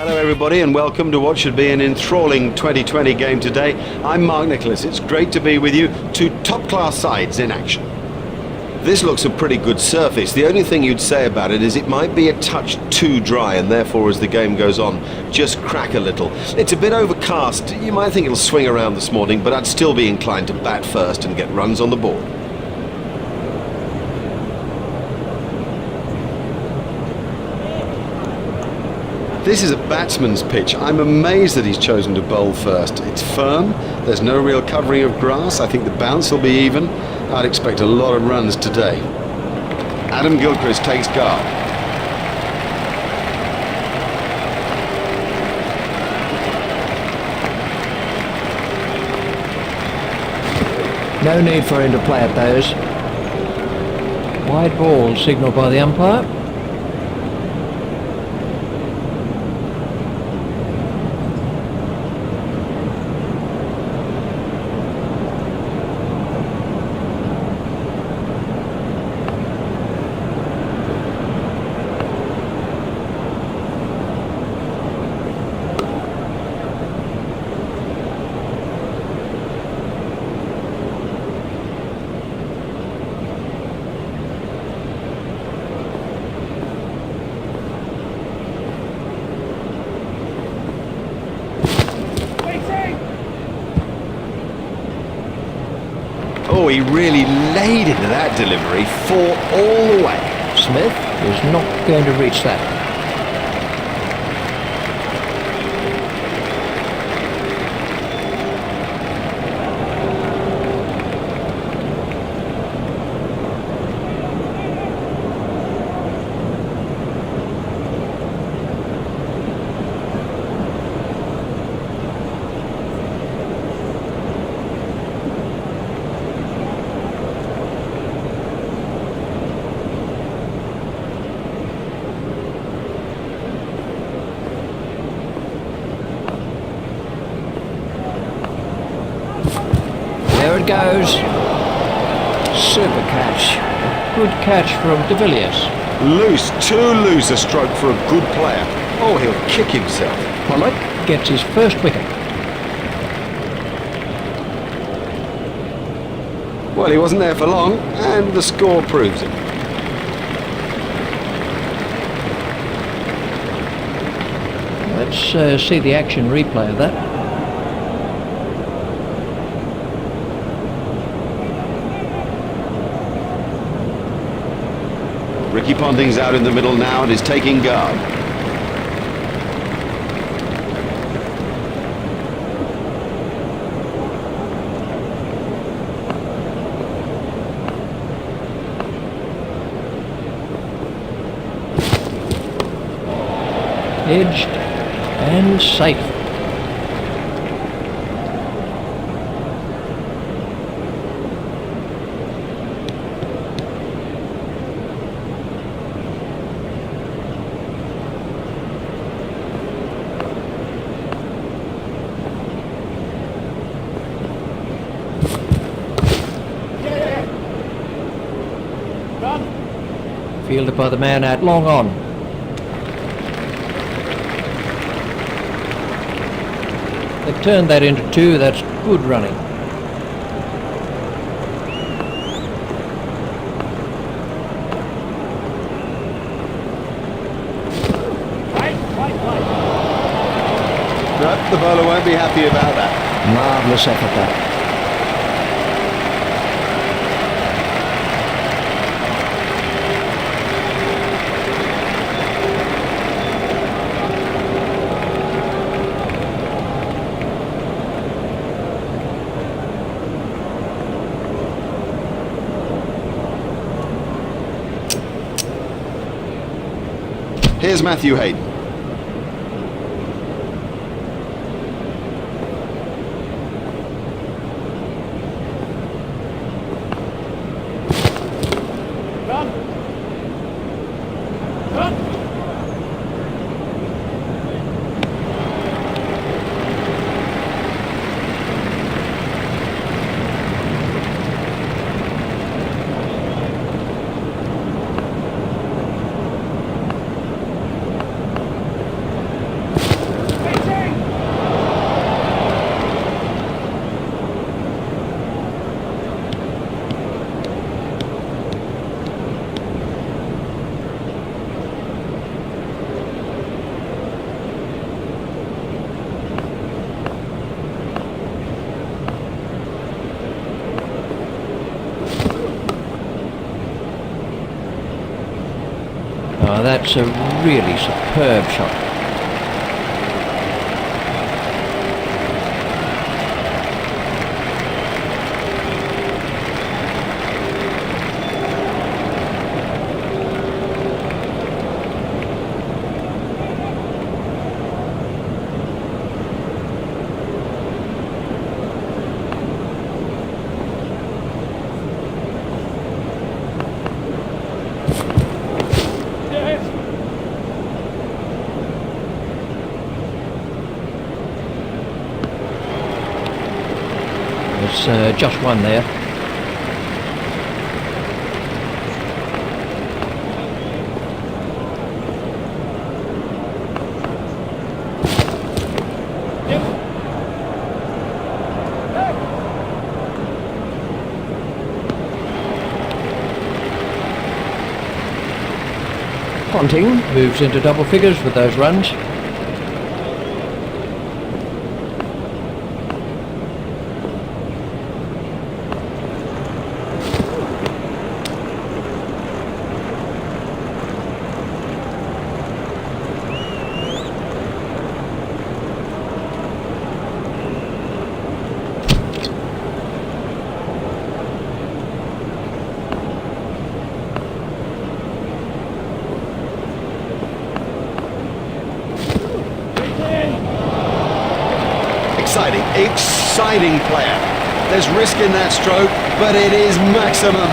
Hello everybody and welcome to what should be an enthralling 2020 game today. I'm Mark Nicholas. It's great to be with you. Two top-class sides in action. This looks a pretty good surface. The only thing you'd say about it is it might be a touch too dry and therefore as the game goes on just crack a little. It's a bit overcast. You might think it'll swing around this morning, but I'd still be inclined to bat first and get runs on the board. This is a batsman's pitch. I'm amazed that he's chosen to bowl first. It's firm, there's no real covering of grass. I think the bounce will be even. I'd expect a lot of runs today. Adam Gilchrist takes guard. No need for him to play at those. Wide ball signalled by the umpire. Oh, he really laid into that delivery, 4 all the way. Smith is not going to reach that. There it goes. Super catch. Good catch from de Villiers. Loose, too loose a stroke for a good player. Oh, he'll kick himself. Pollock gets his first wicket. Well, he wasn't there for long, and the score proves it. Let's see the action replay of that. Ricky Ponting's out in the middle now and is taking guard. Edged and safe. Fielded by the man out long on. They've turned that into 2, that's good running. No, the bowler won't be happy about that. Marvellous effort that. Here's Matthew Hayden. that's a really superb shot. There's just one there. Ponting moves into double figures with those runs. Exciting player. There's risk in that stroke, but it is maximum.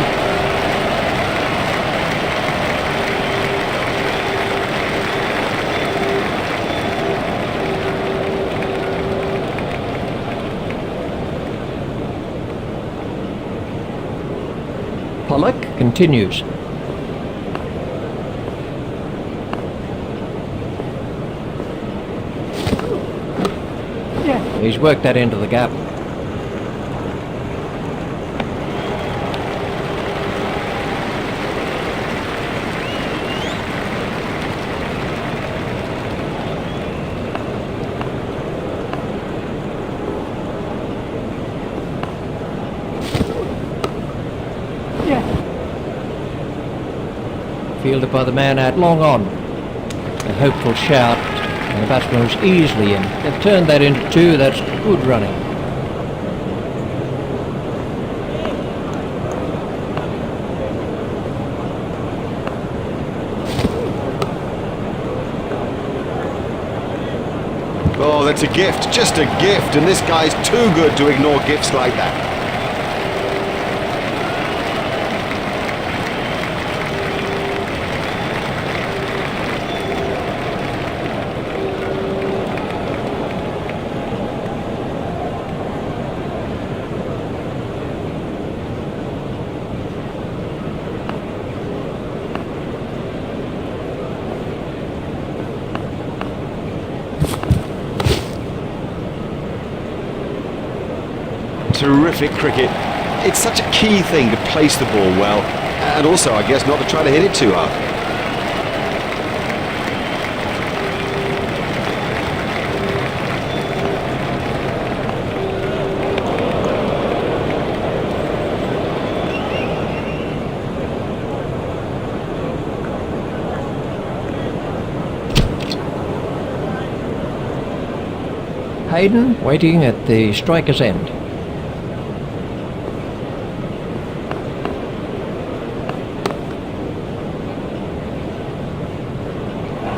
Pollock continues. He's worked that into the gap. Fielded by the man out long on. A hopeful shout. And the batsman was easily in. They've turned that into two. That's good running. Oh, that's a gift. Just a gift. And this guy's too good to ignore gifts like that. Terrific cricket. It's such a key thing to place the ball well, and also, I guess, not to try to hit it too hard. Hayden waiting at the striker's end.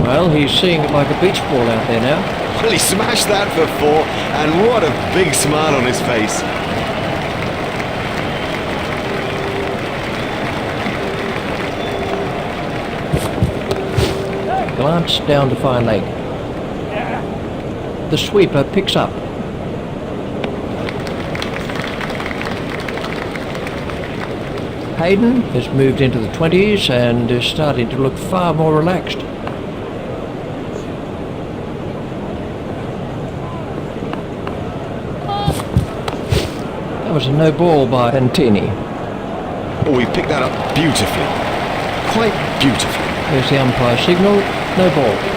Well, he's seeing it like a beach ball out there now. Well, he smashed that for four, and what a big smile on his face. Glance down to fine leg. The sweeper picks up. Hayden has moved into the 20s and is starting to look far more relaxed. That was a no ball by Ponting. Oh, he picked that up beautifully. Quite beautifully. There's the umpire signal, no ball.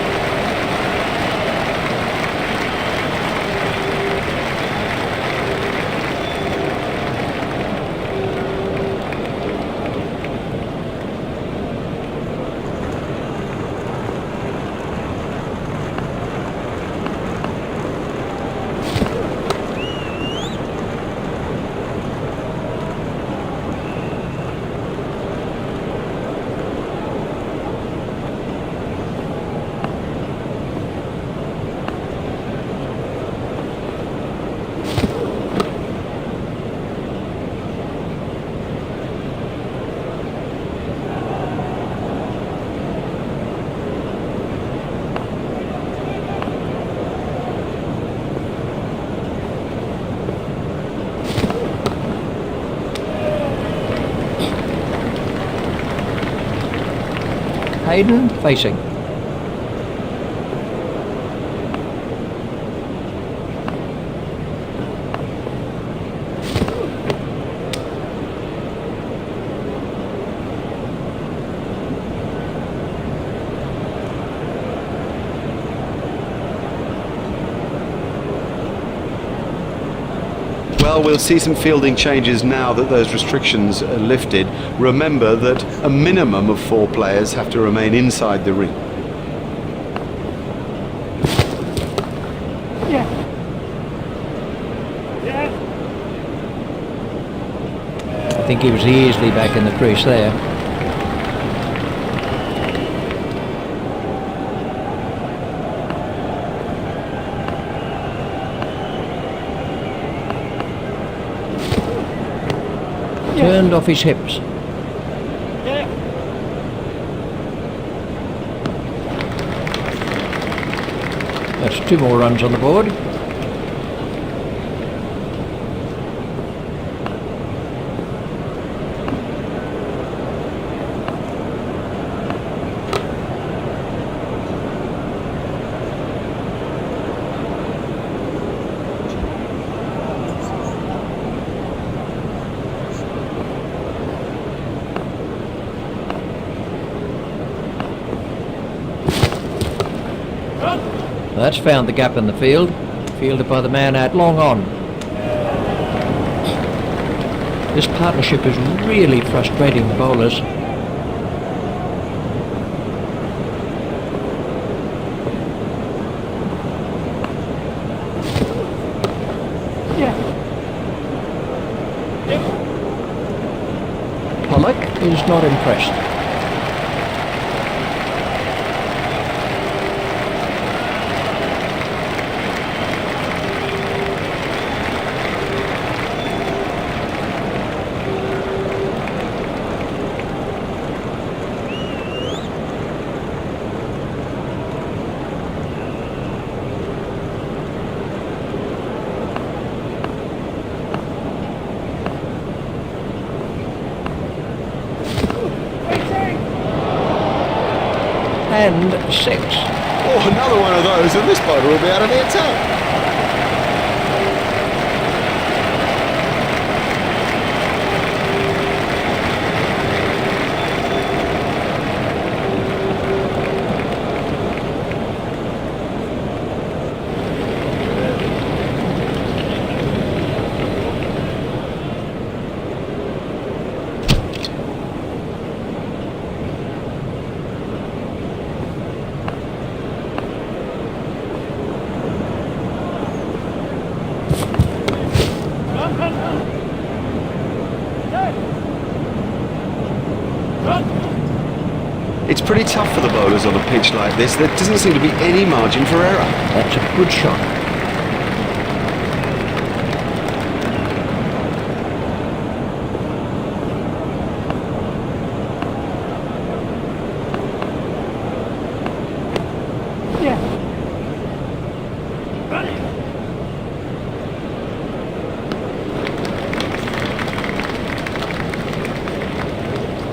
Hayden facing. Well, we'll see some fielding changes now that those restrictions are lifted. Remember that a minimum of 4 players have to remain inside the ring. I think he was easily back in the crease there. Turned off his hips. That's 2 more runs on the board. That's found the gap in the field. Fielded by the man out long on. This partnership is really frustrating the bowlers. Pollock is not impressed. And 6. Oh, another one of those, and this bowler will be out of the attack. It's pretty tough for the bowlers on a pitch like this. There doesn't seem to be any margin for error. That's a good shot.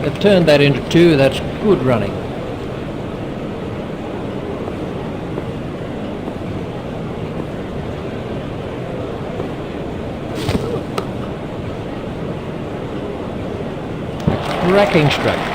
They've turned that into 2. That's good running. Cracking stroke.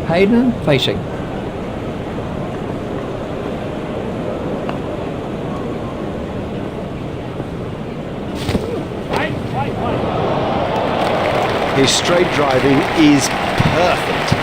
Hayden facing. His straight driving is perfect.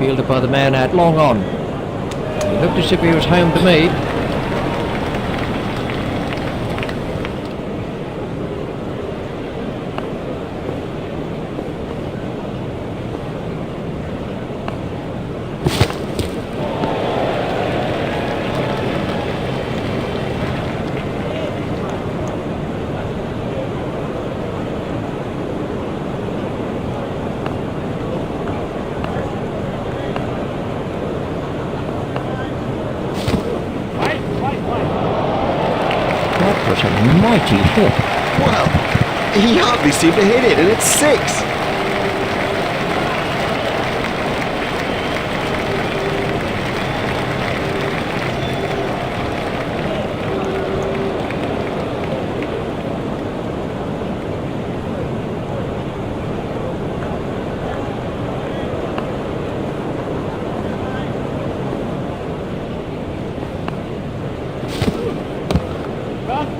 Fielded by the man out long on. He looked as if he was home to me. That was a mighty hit. Well, he hardly seemed to hit it, and it's 6.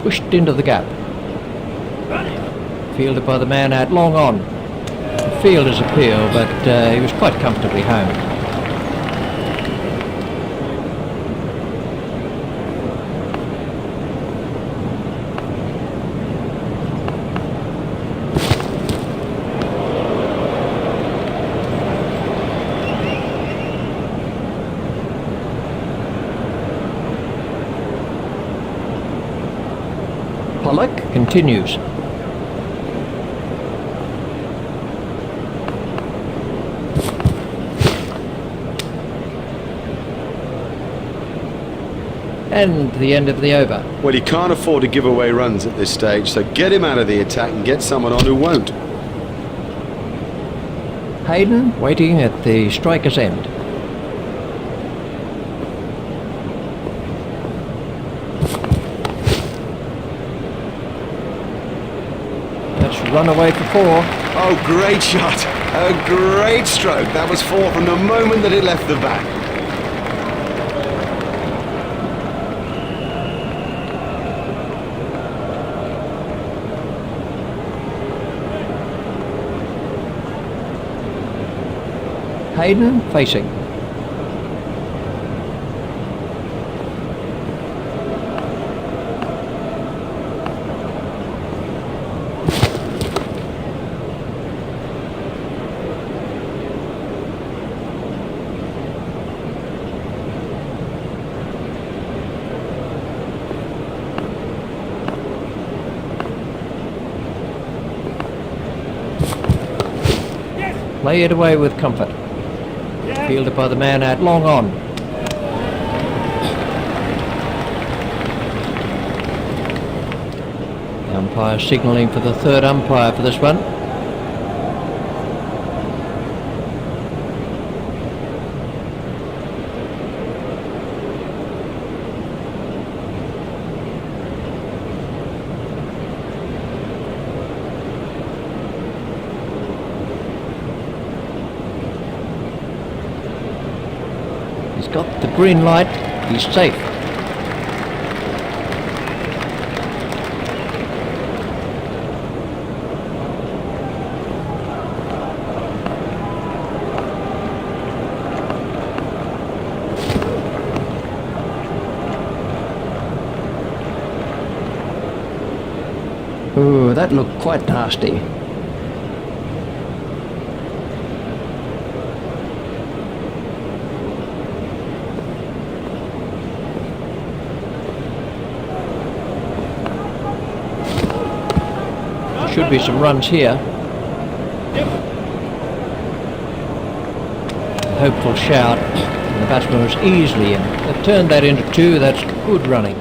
Pushed into the gap. Fielded by the man out long on. The fielder's appeal, but he was quite comfortably home. Pollock continues. And the end of the over. Well, you can't afford to give away runs at this stage, so get him out of the attack and get someone on who won't. Hayden waiting at the striker's end. That's run away for 4. Oh, great shot. A great stroke. That was 4 from the moment that it left the bat. Hayden facing. Play it away with comfort. Fielded by the man out long on. The umpire signalling for the third umpire for this one. He's got the green light, he's safe. Ooh, that looked quite nasty. Should be some runs here. A hopeful shout, and the batsman was easily in. They've turned that into 2, that's good running.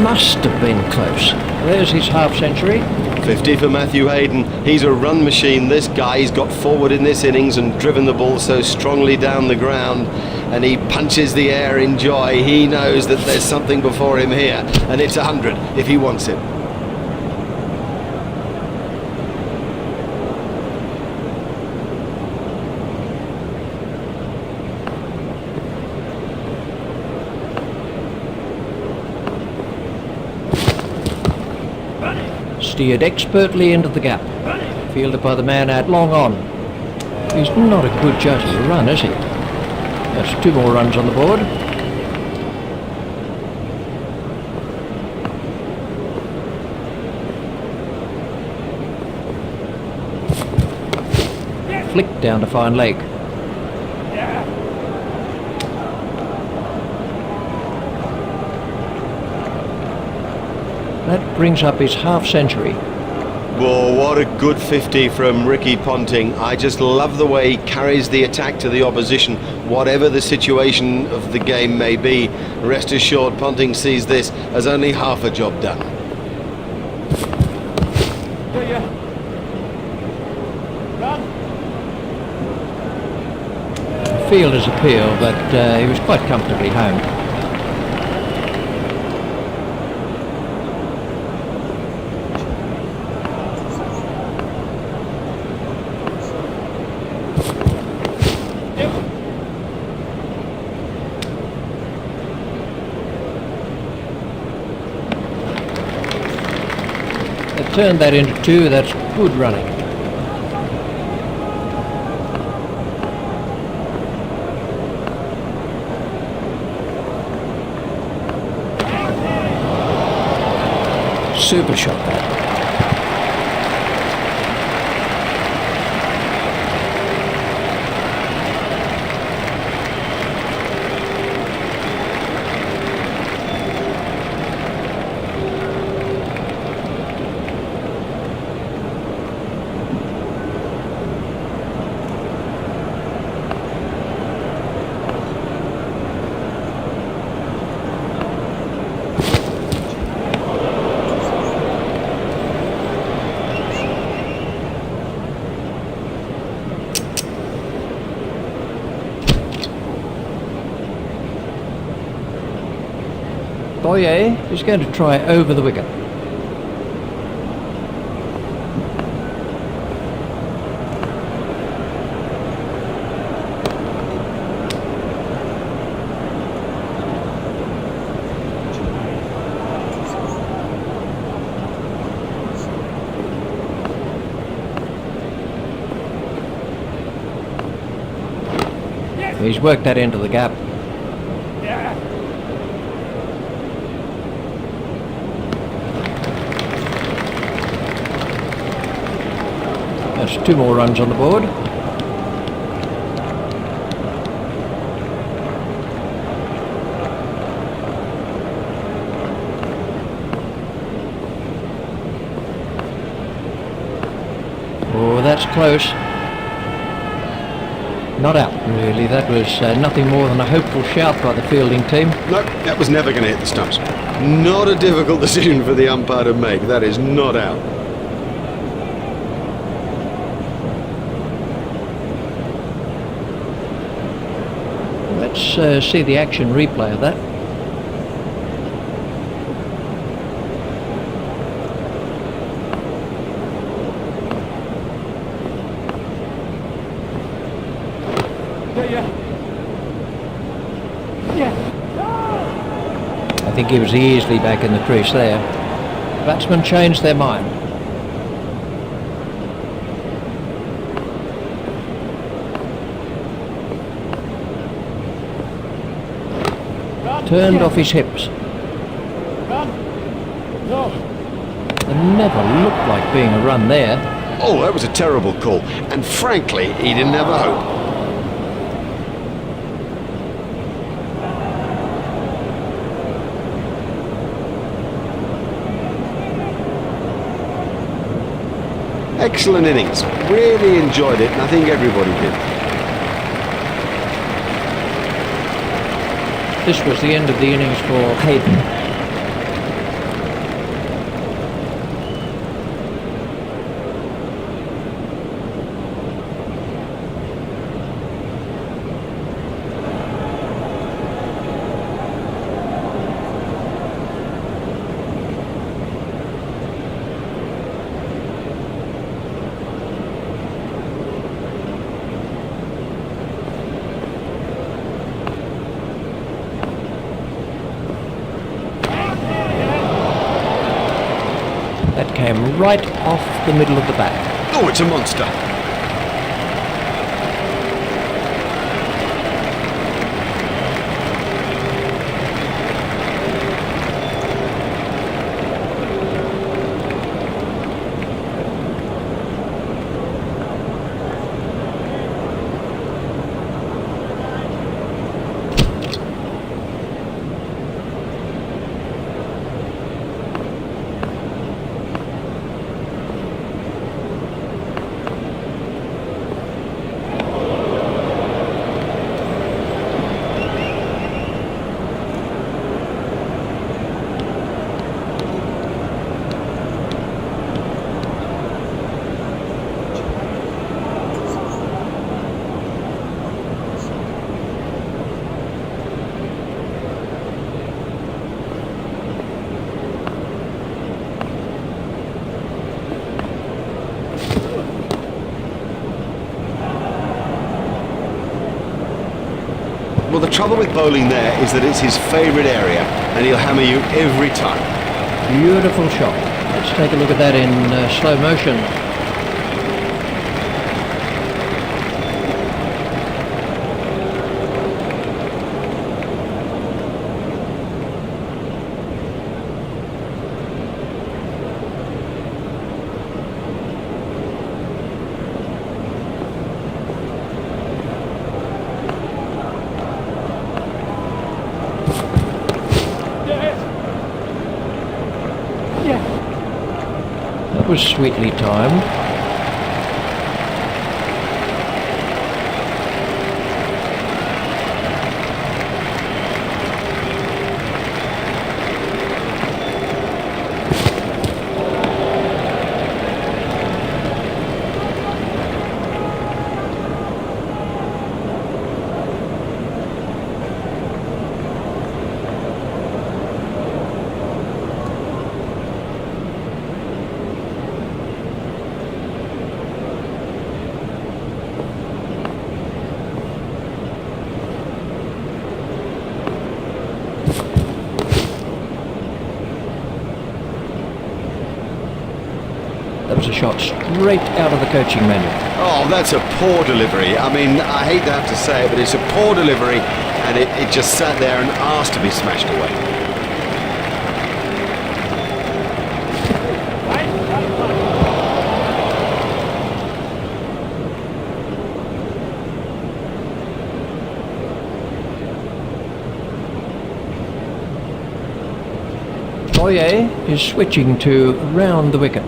Must have been close. There's his half century. 50 for Matthew Hayden. He's a run machine, this guy. He's got forward in this innings and driven the ball so strongly down the ground, and he punches the air in joy. He knows that there's something before him here, and it's 100 if he wants it. steered expertly into the gap. Fielded by the man out long on. He's not a good judge of the run, is he? That's 2 more runs on the board. Flicked down to fine leg. That brings up his half century. Whoa, what a good 50 from Ricky Ponting. I just love the way he carries the attack to the opposition, whatever the situation of the game may be. Rest assured, Ponting sees this as only half a job done. Fielder's appeal, but he was quite comfortably home. They turned that into 2, that's good running. Super shot that. Boyer is going to try over the wicket. He's worked that into the gap. That's 2 more runs on the board. Oh, that's close. Not out, really. That was nothing more than a hopeful shout by the fielding team. No, that was never going to hit the stumps. Not a difficult decision for the umpire to make. That is not out. Let's see the action replay of that. I think he was easily back in the crease there. The batsmen changed their mind. Turned off his hips. It never looked like being a run there. Oh, that was a terrible call. And frankly, he didn't have a hope. Excellent innings. Really enjoyed it, and I think everybody did. This was the end of the innings for Hayden. That came right off the middle of the bat. Oh, it's a monster. Well, the trouble with bowling there is that it's his favourite area, and he'll hammer you every time. Beautiful shot. Let's take a look at that in slow motion. That was sweetly timed. That was a shot straight out of the coaching manual. Oh, that's a poor delivery. I mean, I hate to have to say it, but it's a poor delivery, and it just sat there and asked to be smashed away. Boyer is switching to round the wicket.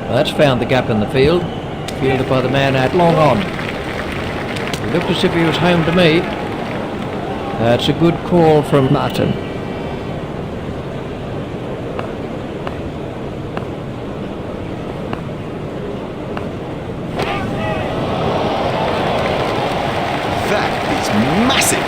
That's found the gap in the field. Fielded by the man out long on. He looked as if he was home to me. That's a good call from Martin. That is massive.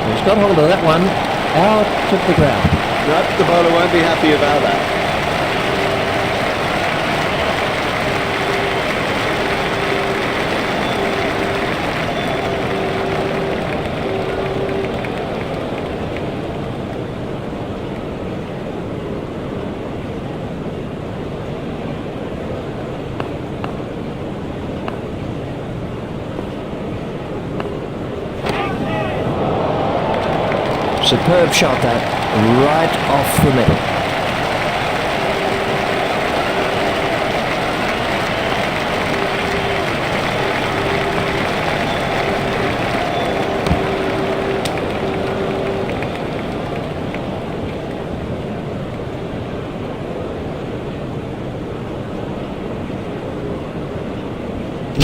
He's got hold of that one out of the ground. Nope, the bowler won't be happy about that. Superb shot that, right off the middle.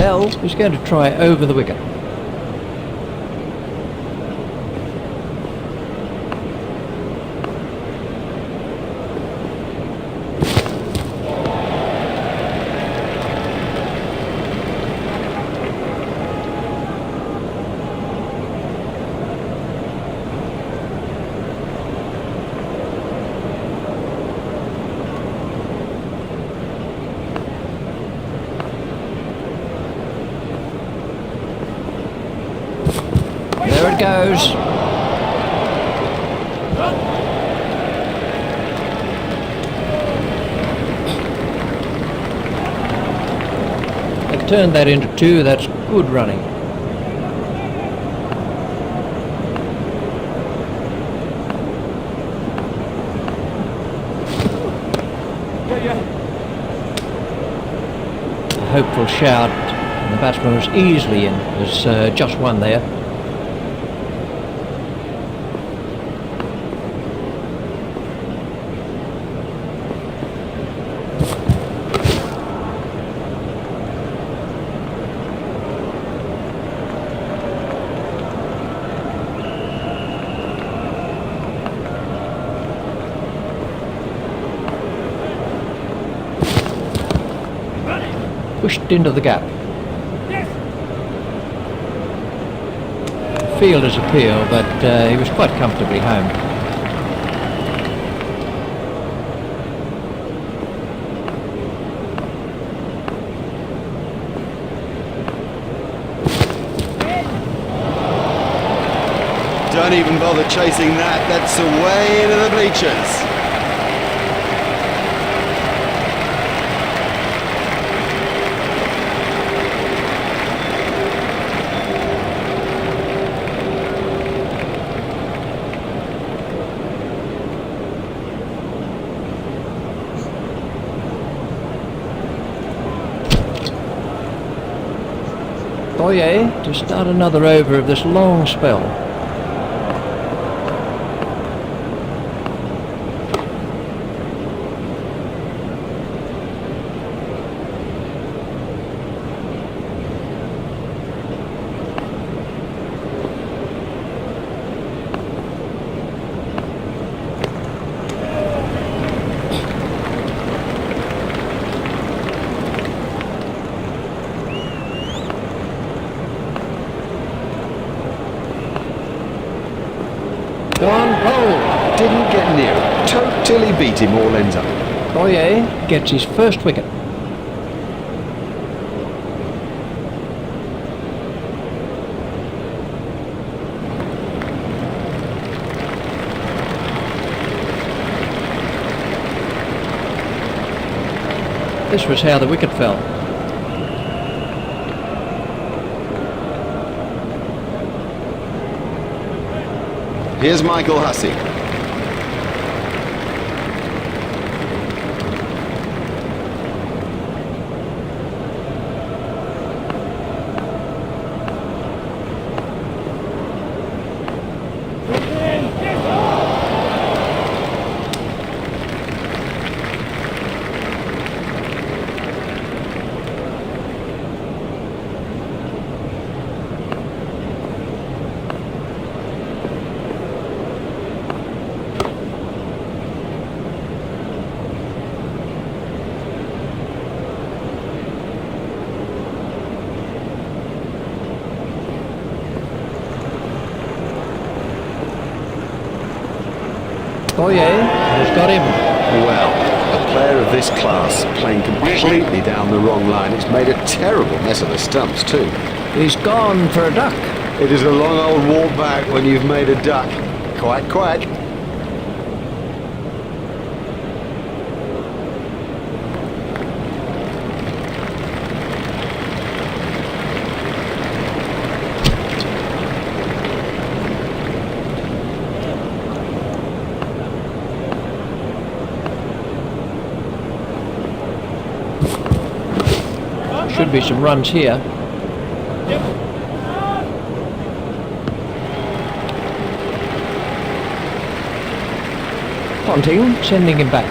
Bell is going to try over the wicket. There it goes. They've turned that into 2. That's good running. A hopeful shout, and the batsman was easily in. There's just one there. Pushed into the gap. Fielder's appeal, but he was quite comfortably home. Don't even bother chasing that. That's away into the bleachers. Boye to start another over of this long spell. Gone. Oh, didn't get near it. Totally beat him all ends up. Boye gets his first wicket. This was how the wicket fell. Here's Michael Hussey. Boye has got him. Well, a player of this class playing completely down the wrong line. It's made a terrible mess of the stumps too. He's gone for a duck. It is a long old walk back when you've made a duck. Quack, quack. Should be some runs here. Ponting sending him back.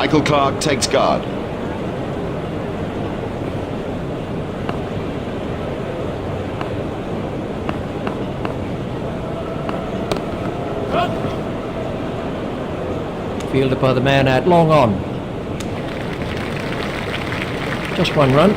Michael Clark takes guard. Fielded by the man out long on. Just one run.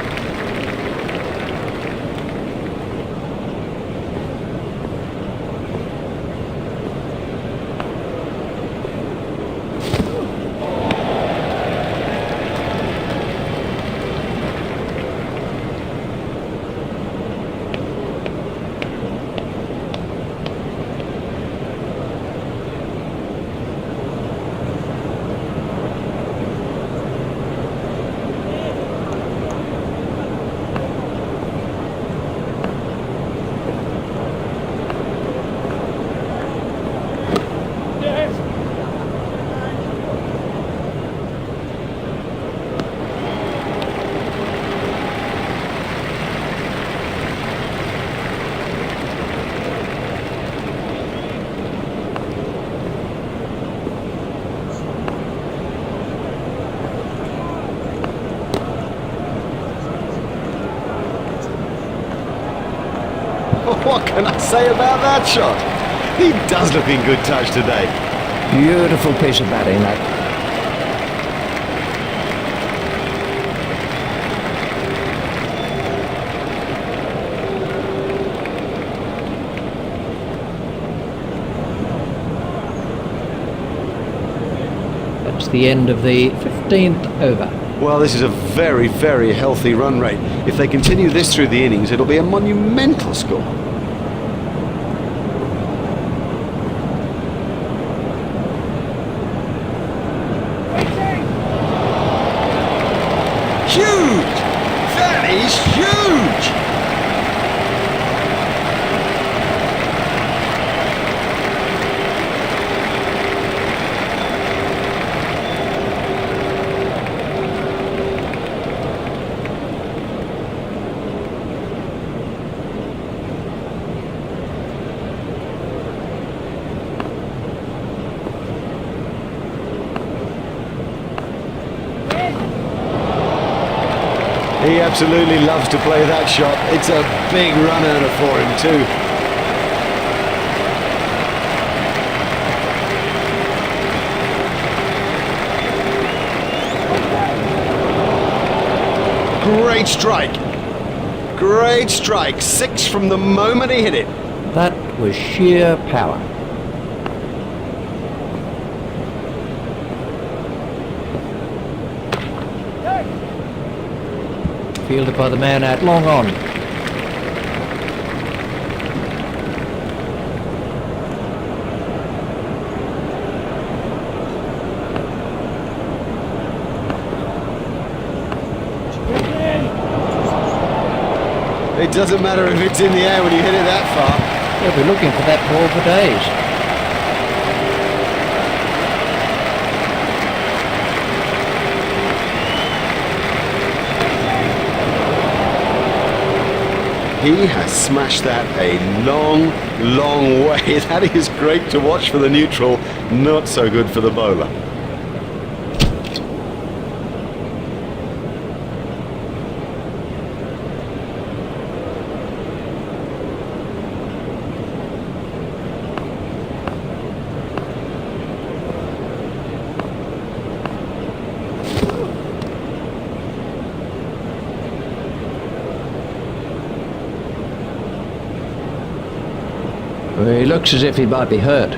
What can I say about that shot? He does look in good touch today. Beautiful piece of batting, that. That's the end of the 15th over. Well, this is a very, very healthy run rate. If they continue this through the innings, it'll be a monumental score. Huge! That is huge! He absolutely loves to play that shot. It's a big run earner for him too. Great strike. Great strike. 6 from the moment he hit it. That was sheer power. Fielded by the man out long on. It doesn't matter if it's in the air when you hit it that far. They'll be looking for that ball for days. He has smashed that a long, long way. That is great to watch for the neutral, not so good for the bowler. He looks as if he might be hurt.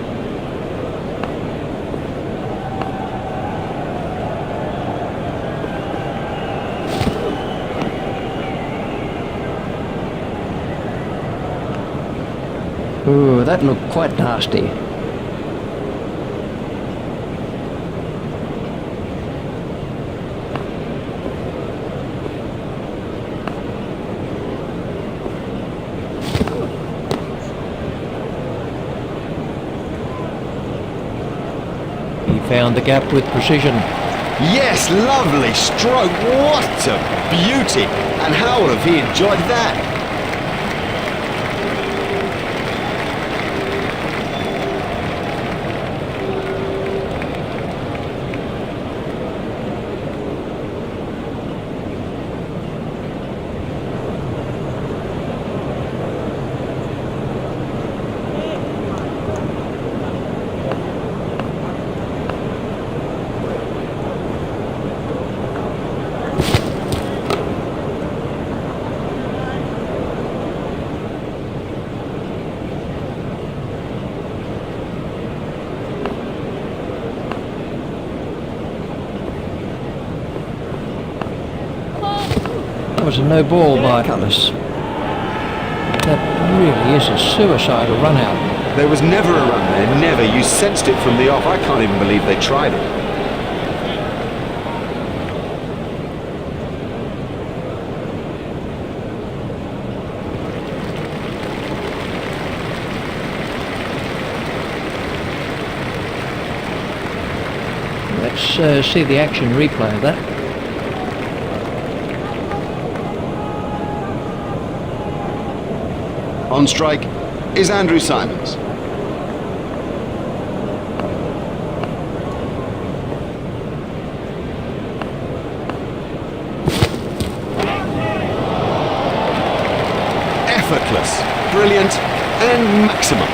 Ooh, that looked quite nasty. Found the gap with precision. Yes, lovely stroke. What a beauty. And how have he enjoyed that? There's a no ball by Cullis. That really is a suicidal run out. There was never a run there, never. You sensed it from the off. I can't even believe they tried it. Let's see the action replay of that. On strike is Andrew Simons. Effortless, brilliant, and maximum.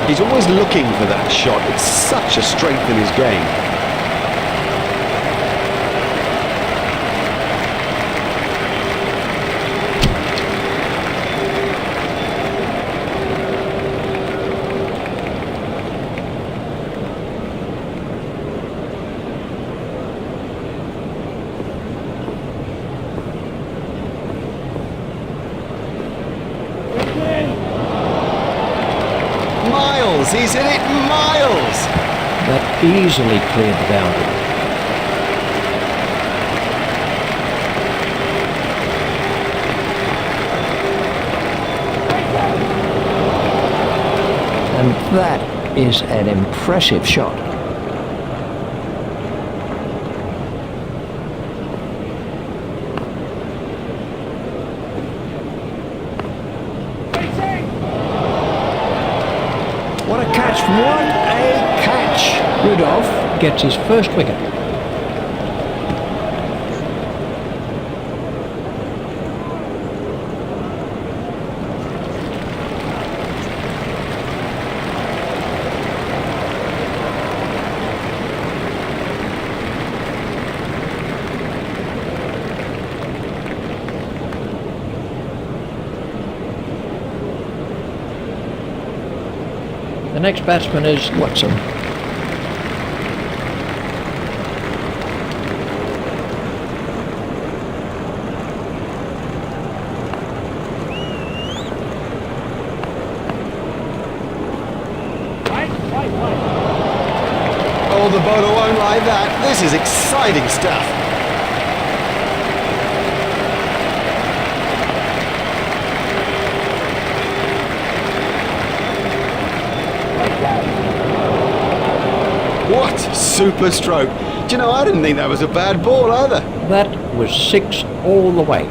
He's always looking for that shot. It's such a strength in his game. He's in it miles! That easily cleared the boundary. And that is an impressive shot. What a catch, what a catch! Rudolph gets his first wicket. The next batsman is Watson. Oh, the bowler won't like that. This is exciting stuff. What super stroke. Do you know, I didn't think that was a bad ball either. That was 6 all the way.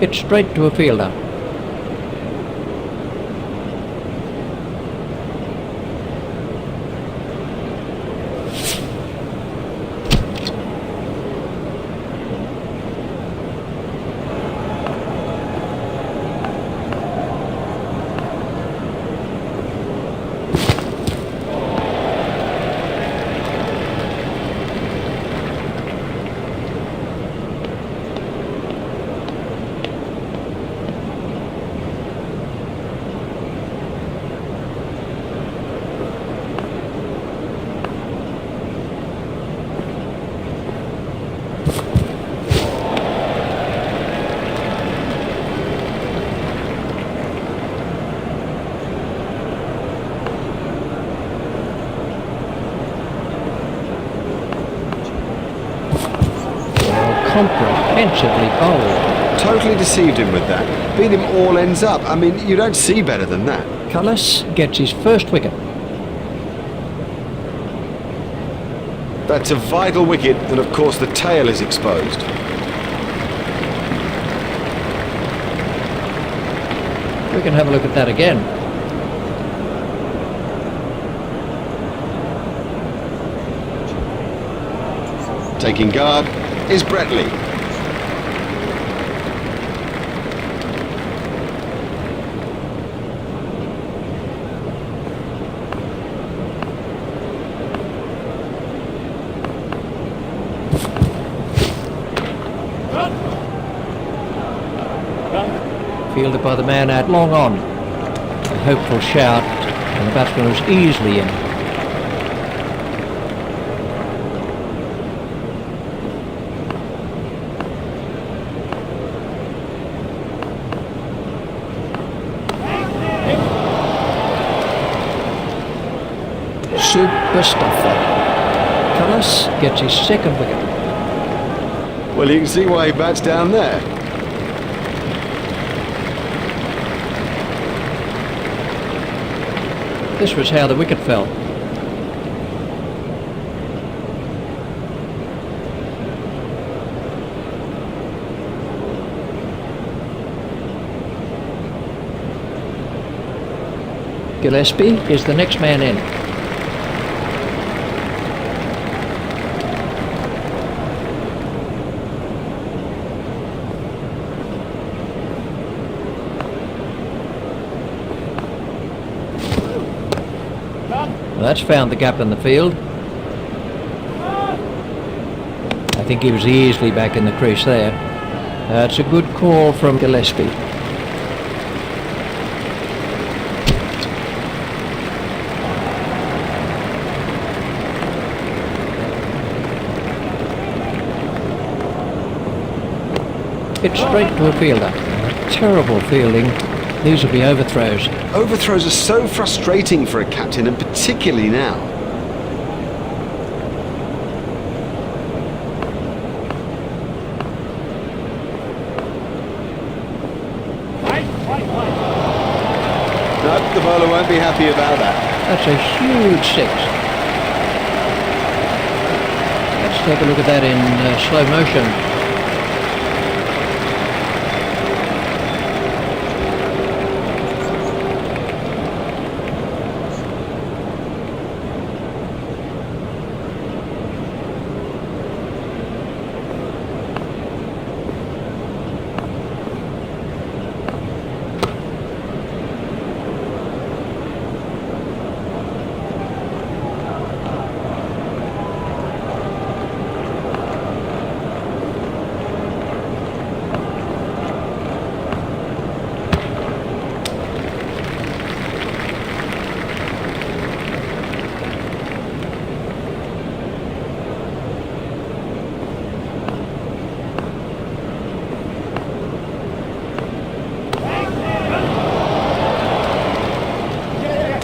It's straight to a fielder. Comprehensively bowled. Totally deceived him with that. Beat him all ends up. I mean, you don't see better than that. Cullis gets his first wicket. That's a vital wicket, and of course the tail is exposed. We can have a look at that again. Taking guard is Bretley. Fielded by the man out long on. A hopeful shout, and the batsman was easily in. Super stuff there. Cullis gets his second wicket. Well, you can see why he bats down there. This was how the wicket fell. Gillespie is the next man in. That's found the gap in the field. I think he was easily back in the crease there. It's a good call from Gillespie. It's straight to a fielder. Terrible fielding. These will be overthrows. Overthrows are so frustrating for a captain, and particularly now. No, the bowler won't be happy about that. That's a huge six. Let's take a look at that in slow motion.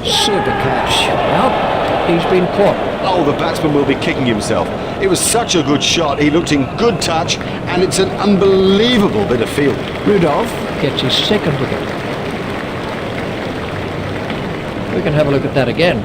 Super catch. Well, he's been caught. Oh, the batsman will be kicking himself. It was such a good shot. He looked in good touch, and it's an unbelievable bit of field. Rudolph gets his second wicket. We can have a look at that again.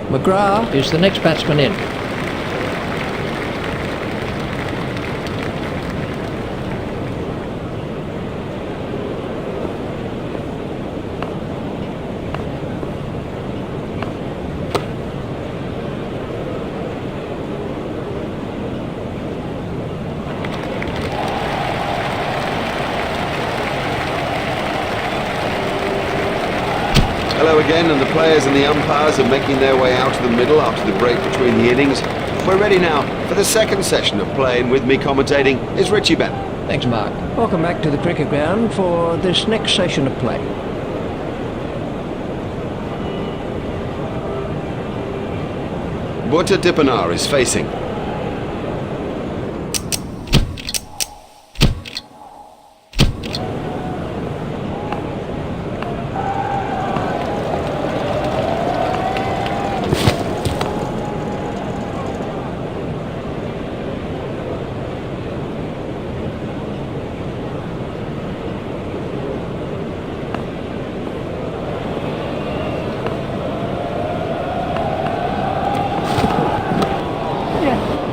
McGrath is the next batsman in. Hello again, and the players and the umpires are making their way out to the middle after the break between the innings. We're ready now for the second session of play, and with me commentating is Richie Ben. Thanks, Mark. Welcome back to the cricket ground for this next session of play. Butta Dipanar is facing.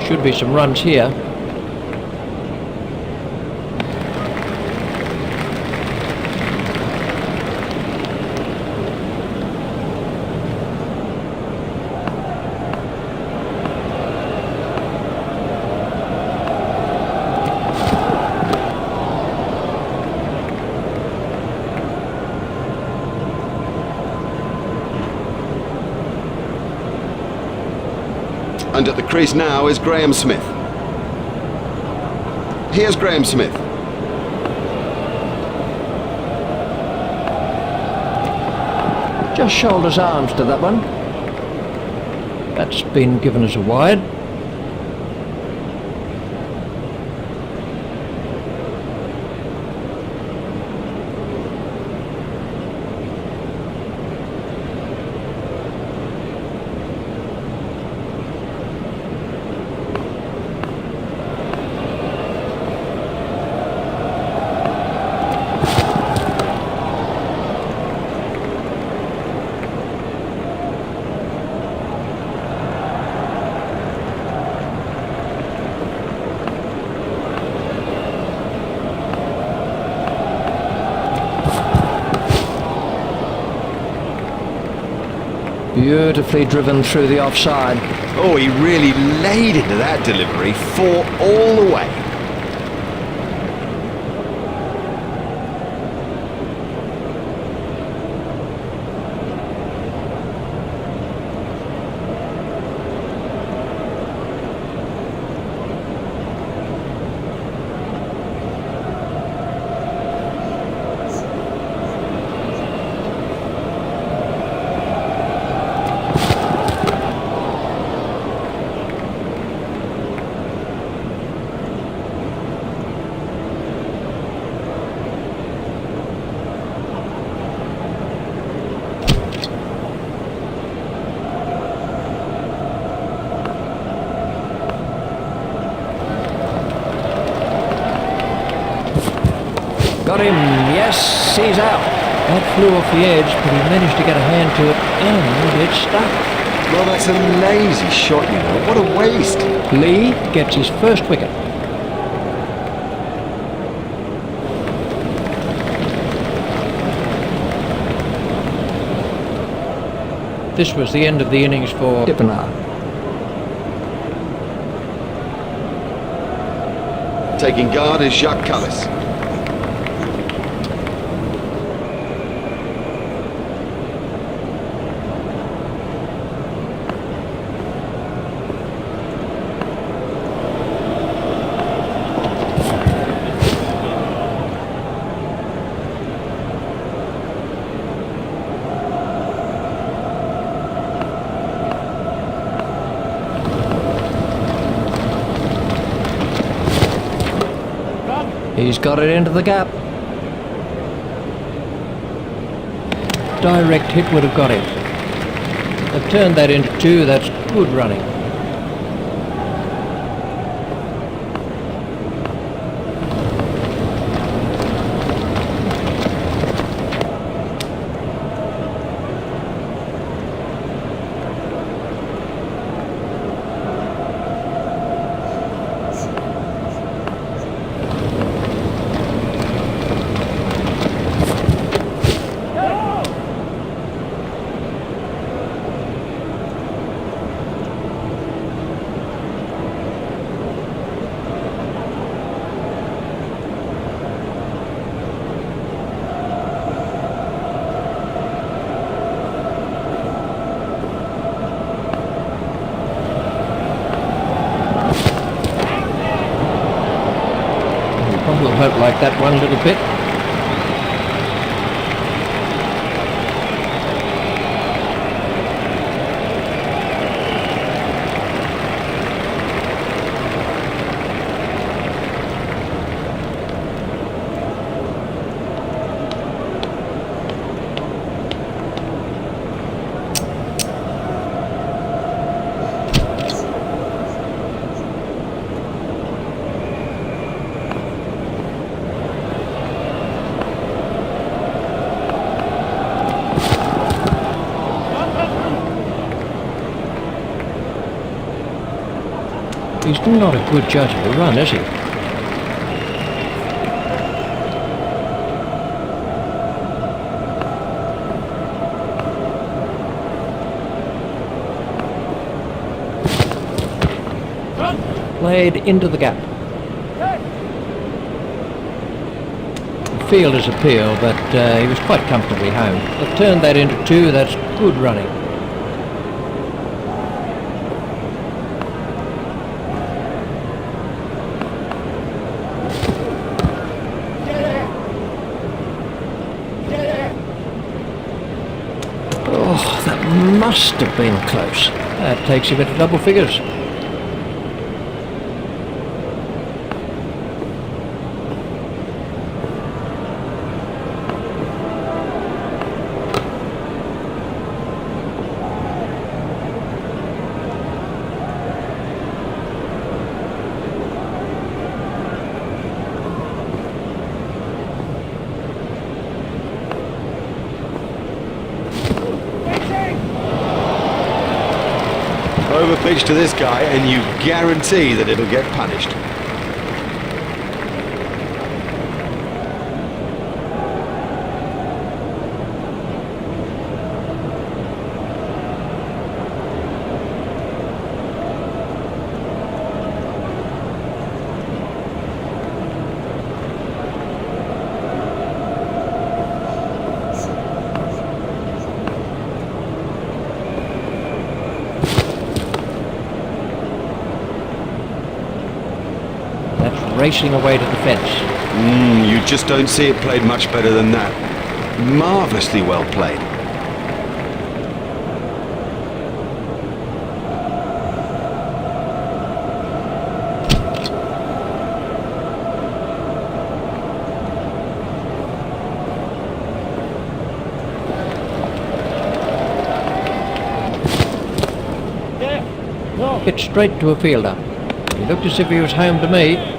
Should be some runs here. And at the crease now is Graham Smith. Here's Graham Smith. Just shoulders arms to that one. That's been given as a wide. Beautifully driven through the offside. Oh, he really laid into that delivery, 4 all the way. Got him, yes, he's out. That flew off the edge, but he managed to get a hand to it, and it stuck. Well, that's a lazy shot, you know. What a waste. Lee gets his first wicket. This was the end of the innings for Dippenaar. Taking guard is Jacques Callis. He's got it into the gap. Direct hit would have got him. They've turned that into 2, that's good running. We'll hope like that one little bit. He's not a good judge of the run, is he? Played into the gap. The fielder's appeal, but he was quite comfortably home. They've turned that into 2, that's good running. Oh, that must have been close. That takes him into double figures. Over pitch to this guy and you guarantee that it'll get punished. Racing away to the fence. You just don't see it played much better than that. Marvellously well played. Hit straight to a fielder. He looked as if he was home to me.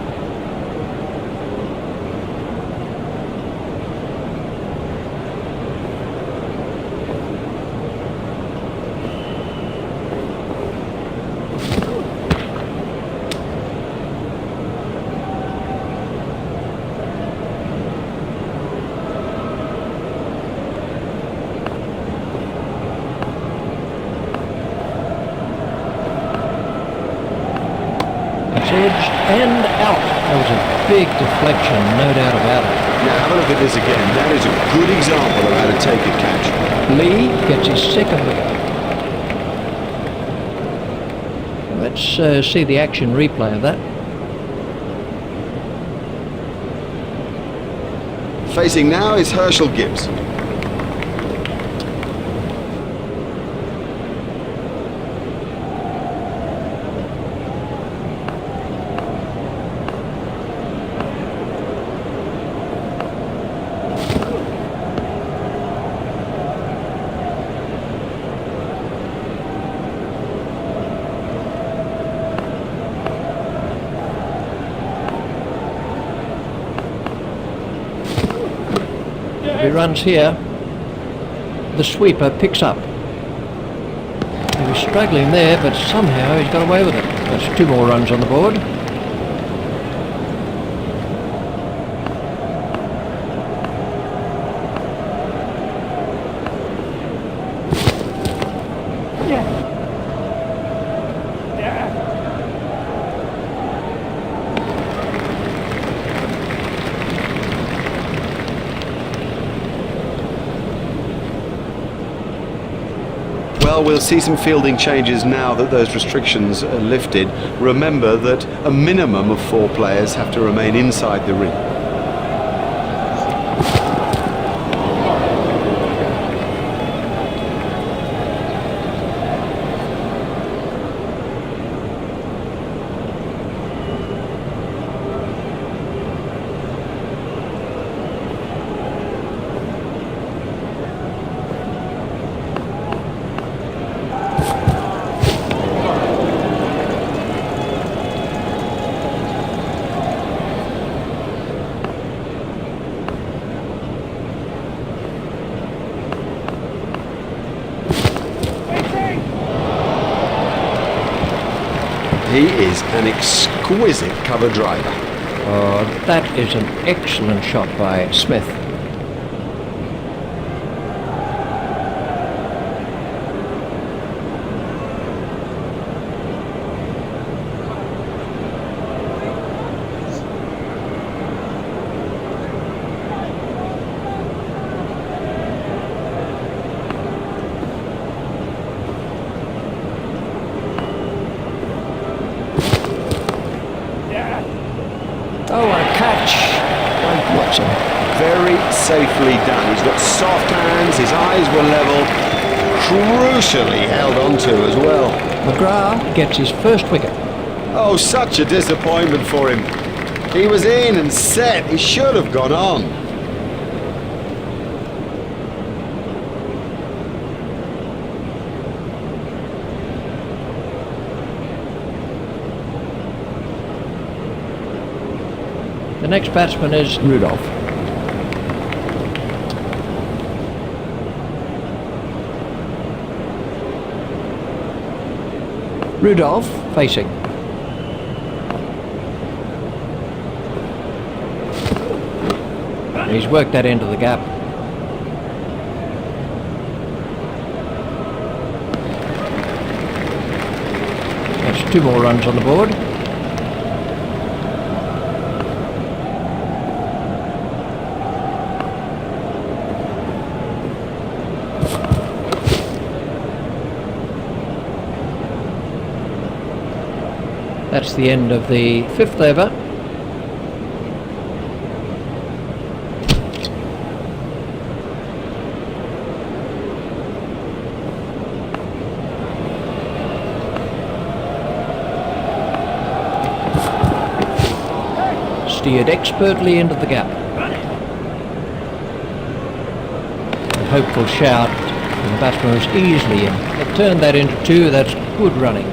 Edged and out. That was a big deflection, no doubt about it. Now have a look at this again. That is a good example of how to take a catch. Lee gets his second wicket. Let's see the action replay of that. Facing now is Herschel Gibbs. If he runs here, the sweeper picks up. He was struggling there, but somehow he's got away with it. That's 2 more runs on the board. Well, we'll see some fielding changes now that those restrictions are lifted. Remember that a minimum of 4 players have to remain inside the ring. He is an exquisite cover driver. Oh, that is an excellent shot by Smith. Oh, what a catch by Watson. Very safely done. He's got soft hands, his eyes were level. crucially held onto as well. McGrath gets his first wicket. Oh, such a disappointment for him. He was in and set. He should have gone on. The next batsman is Rudolph. Rudolph facing. He's worked that into the gap. That's 2 more runs on the board. That's the end of the 5th over. Steered expertly into the gap. A hopeful shout, and the batsman was easily in. They turned that into 2, that's good running.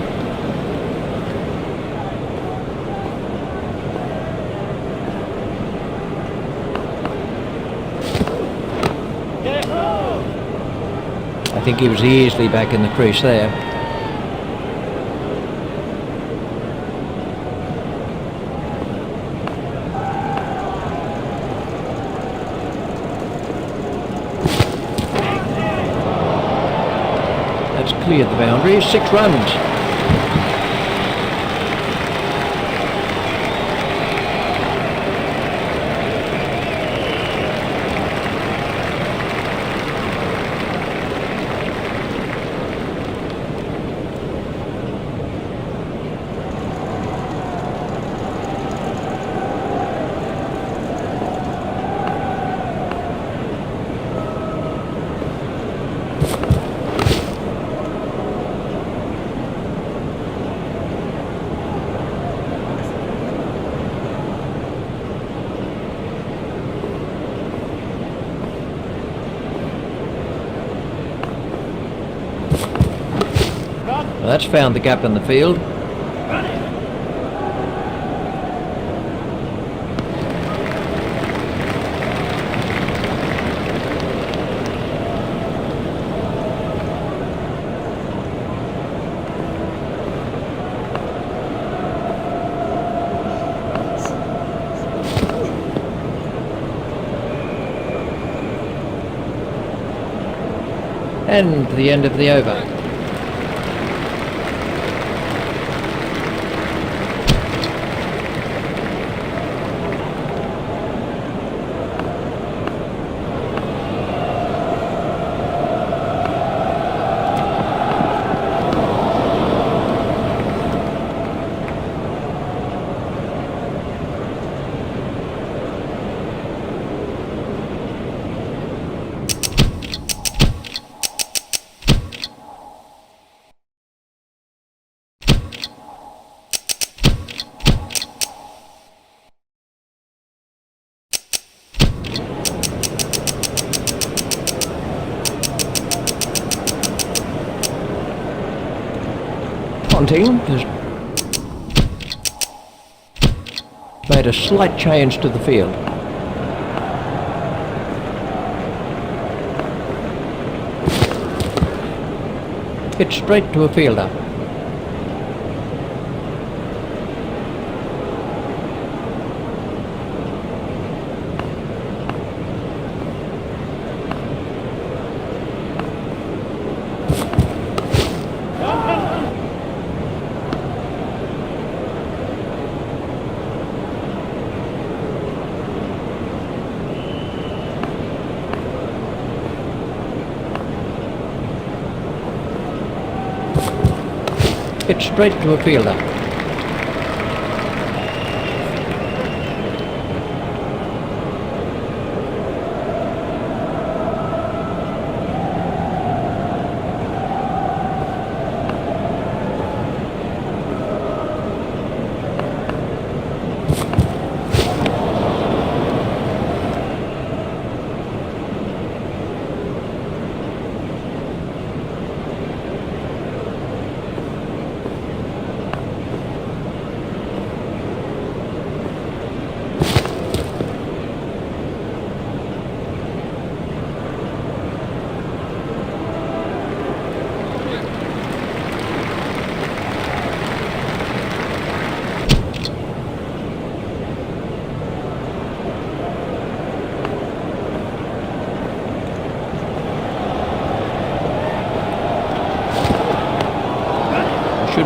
I think he was easily back in the crease there. That's cleared the boundary, 6 runs. Well, that's found the gap in the field. And the end of the over. Ponting has made a slight change to the field. Hit straight to a fielder. Hit straight to a fielder.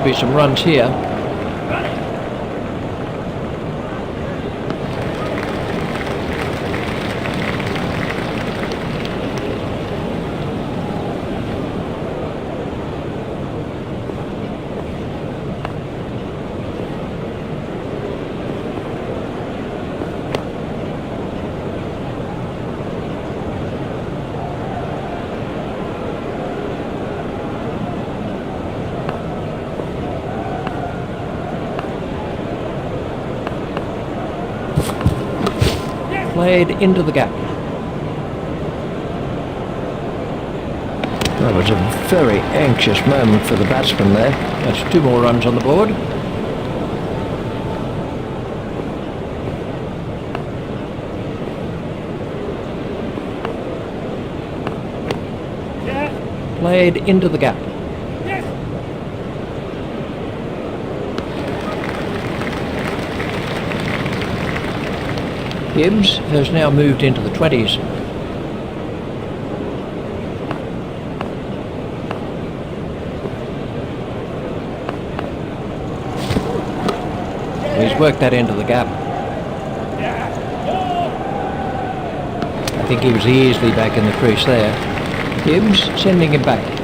be some runs here. Played into the gap. That was a very anxious moment for the batsman there. That's 2 more runs on the board. Played into the gap. Gibbs has now moved into the 20s. He's worked that into the gap. I think he was easily back in the crease there. Gibbs sending him back.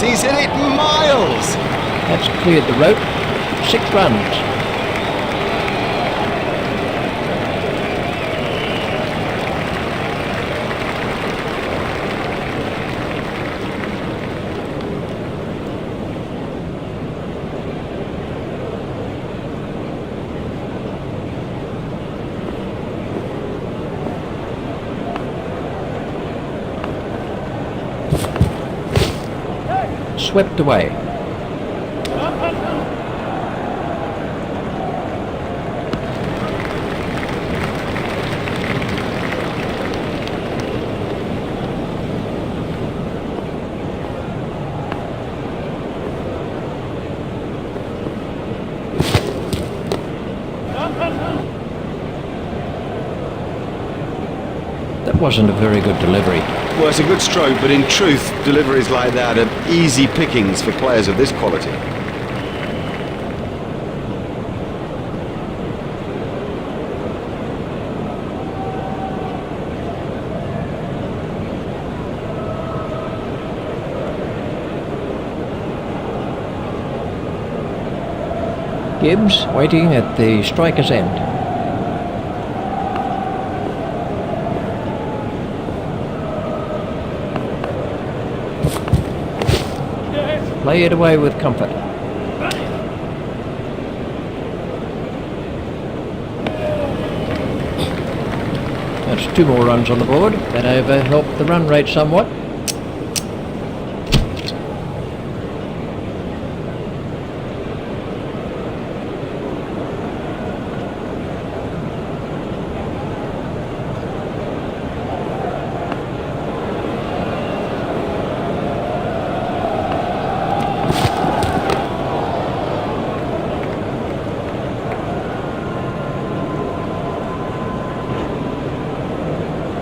He's hit it miles! That's cleared the rope. 6 runs. Swept away. That wasn't a very good delivery. Well, it's a good stroke, but in truth, deliveries like that are easy pickings for players of this quality. Gibbs waiting at the striker's end. Play it away with comfort. That's 2 more runs on the board. That over helped the run rate somewhat.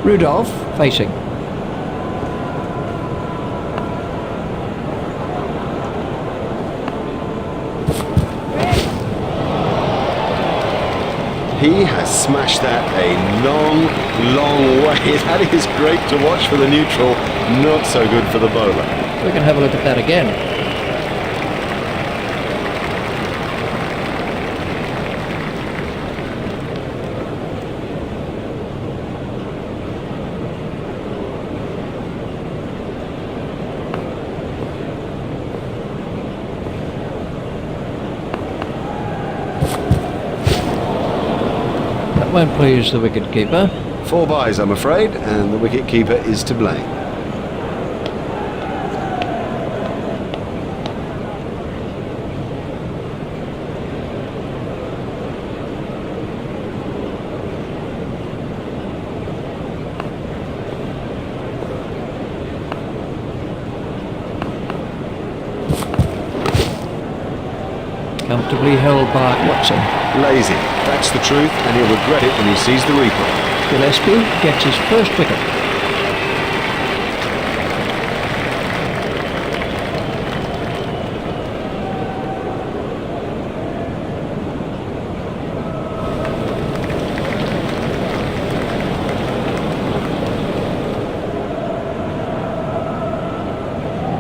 Rudolph facing. He has smashed that a long, long way. That is great to watch for the neutral, not so good for the bowler. We can have a look at that again. Won't please the wicket-keeper. 4 byes, I'm afraid, and the wicket-keeper is to blame. Comfortably held by Watson. Lazy, that's the truth, and he'll regret it when he sees the replay. Gillespie gets his first wicket.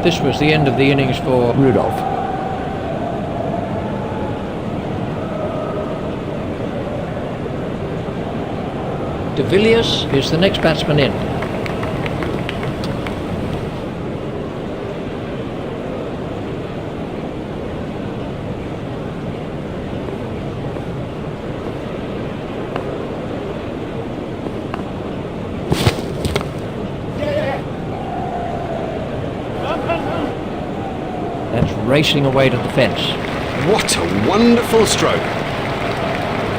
This was the end of the innings for Rudolph. De Villiers is the next batsman in. That's racing away to the fence. What a wonderful stroke.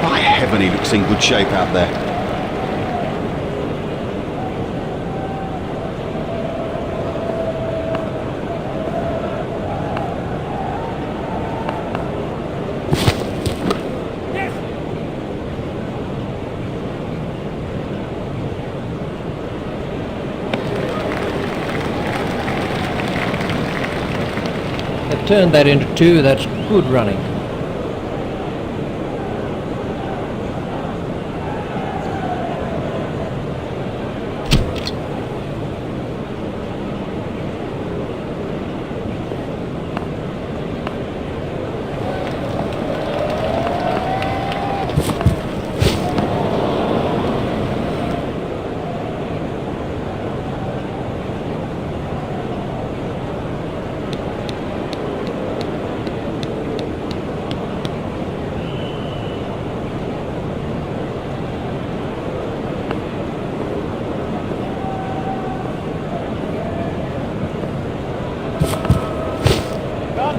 By heaven, he looks in good shape out there. Turn that into 2, that's good running.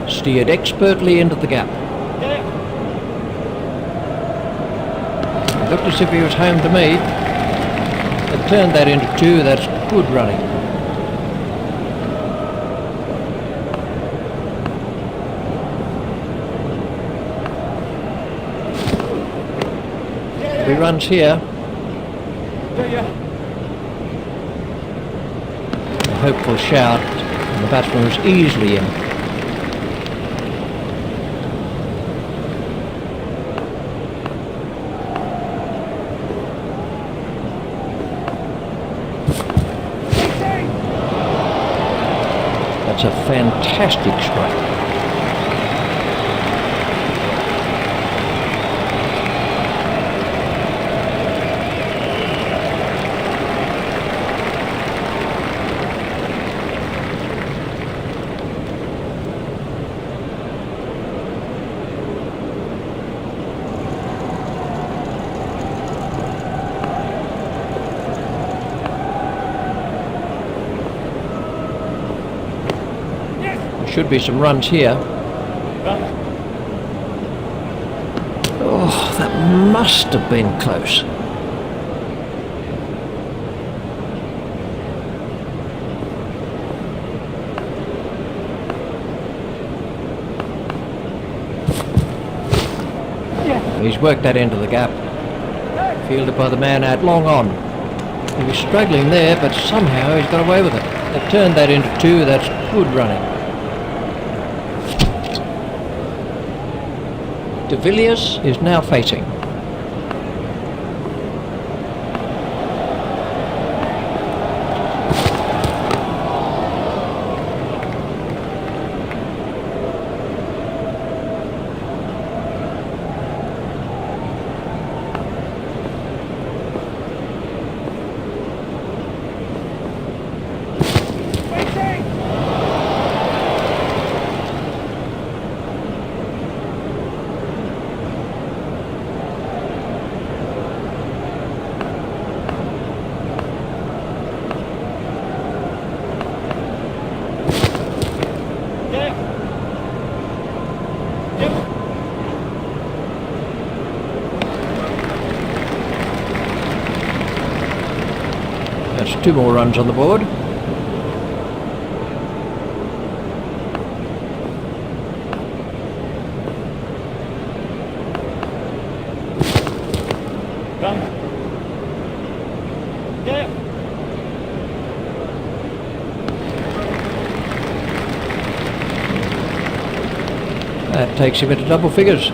Steered expertly into the gap. It looked as if he was home to me. It turned that into 2, that's good running. He runs here. A hopeful shout, and the batsman was easily in. That's a fantastic strike. Should be some runs here. Oh, that must have been close. He's worked that into the gap. Fielded by the man out long on. He was struggling there, but somehow he's got away with it. They've turned that into 2, that's good running. De Villiers is now facing. That's 2 more runs on the board. That takes him into double figures.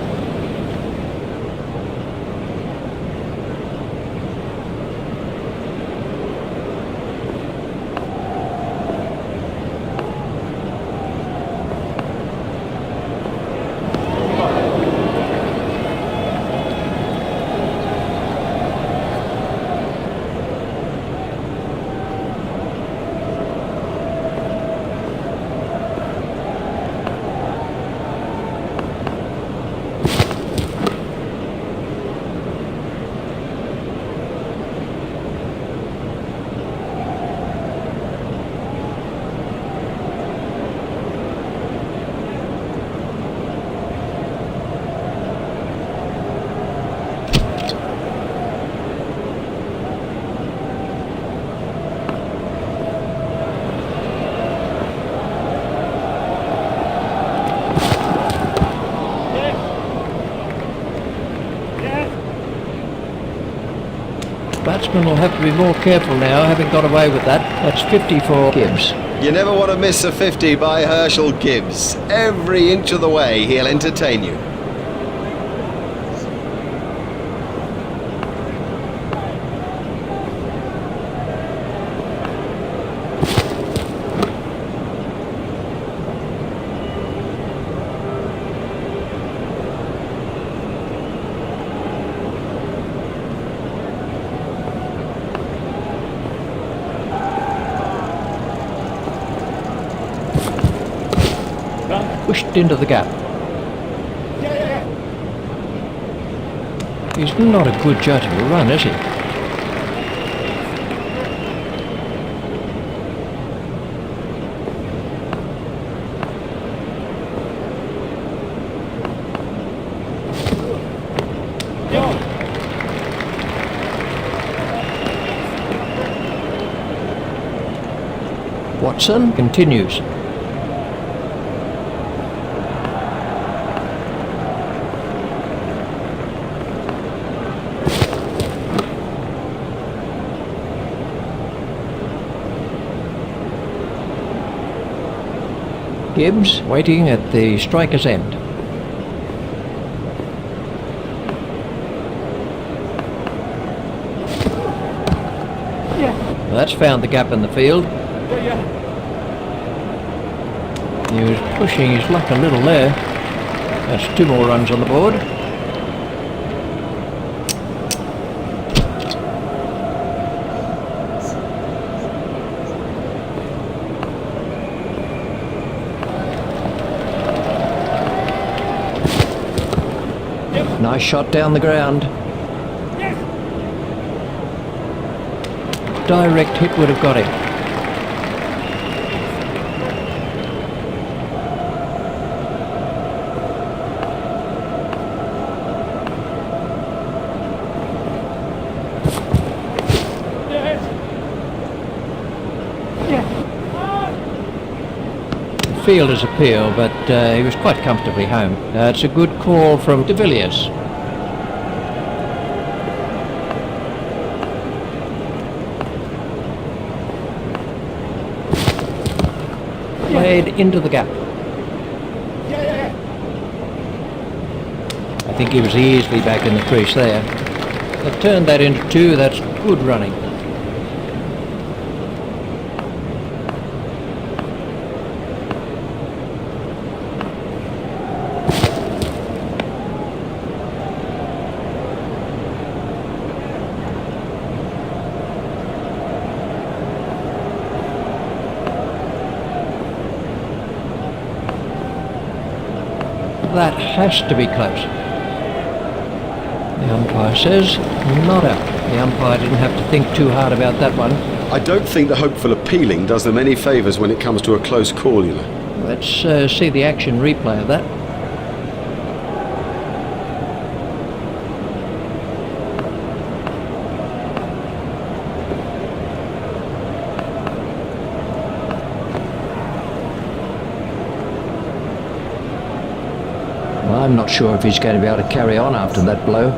Batsman will have to be more careful now, having got away with that. That's 50 for Gibbs. You never want to miss a 50 by Herschel Gibbs. Every inch of the way he'll entertain you. Pushed into the gap. He's not a good judge of a run, is he? Watson continues. Gibbs waiting at the striker's end. Well, that's found the gap in the field. He was pushing his luck a little there. That's 2 more runs on the board. Nice shot down the ground. Direct hit would have got him. Fielder's appeal, but he was quite comfortably home. It's a good call from De Villiers. Played into the gap. I think he was easily back in the crease there. They turned that into 2, that's good running. That has to be close. The umpire says not out. The umpire didn't have to think too hard about that one. I don't think the hopeful appealing does them any favours when it comes to a close call, you know. Let's see the action replay of that. not sure if he's going to be able to carry on after that blow.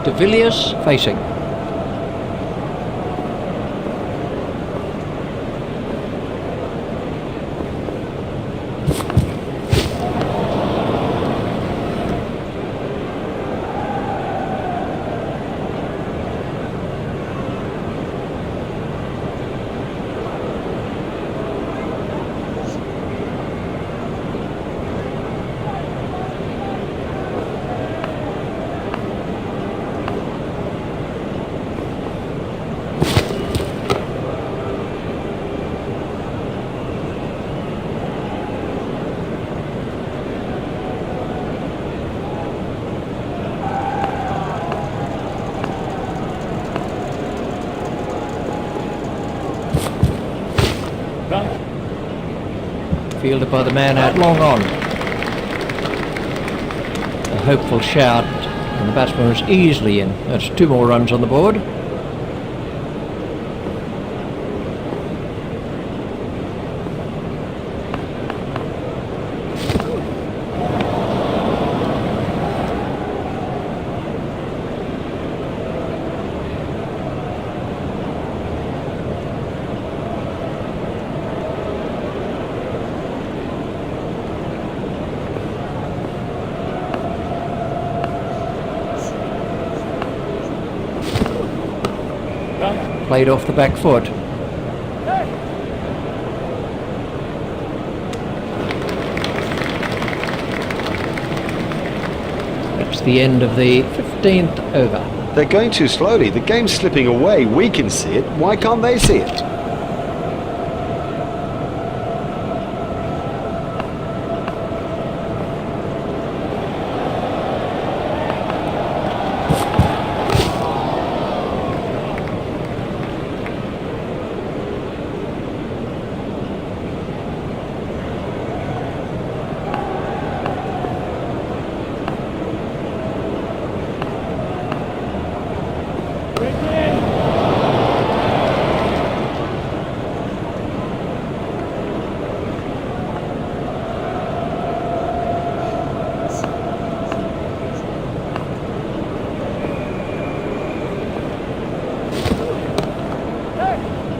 De Villiers facing. Fielded by the man out long on. A hopeful shout, and the batsman was easily in. That's 2 more runs on the board. Played off the back foot. That's the end of the 15th over. They're going too slowly. The game's slipping away. We can see it. Why can't they see it?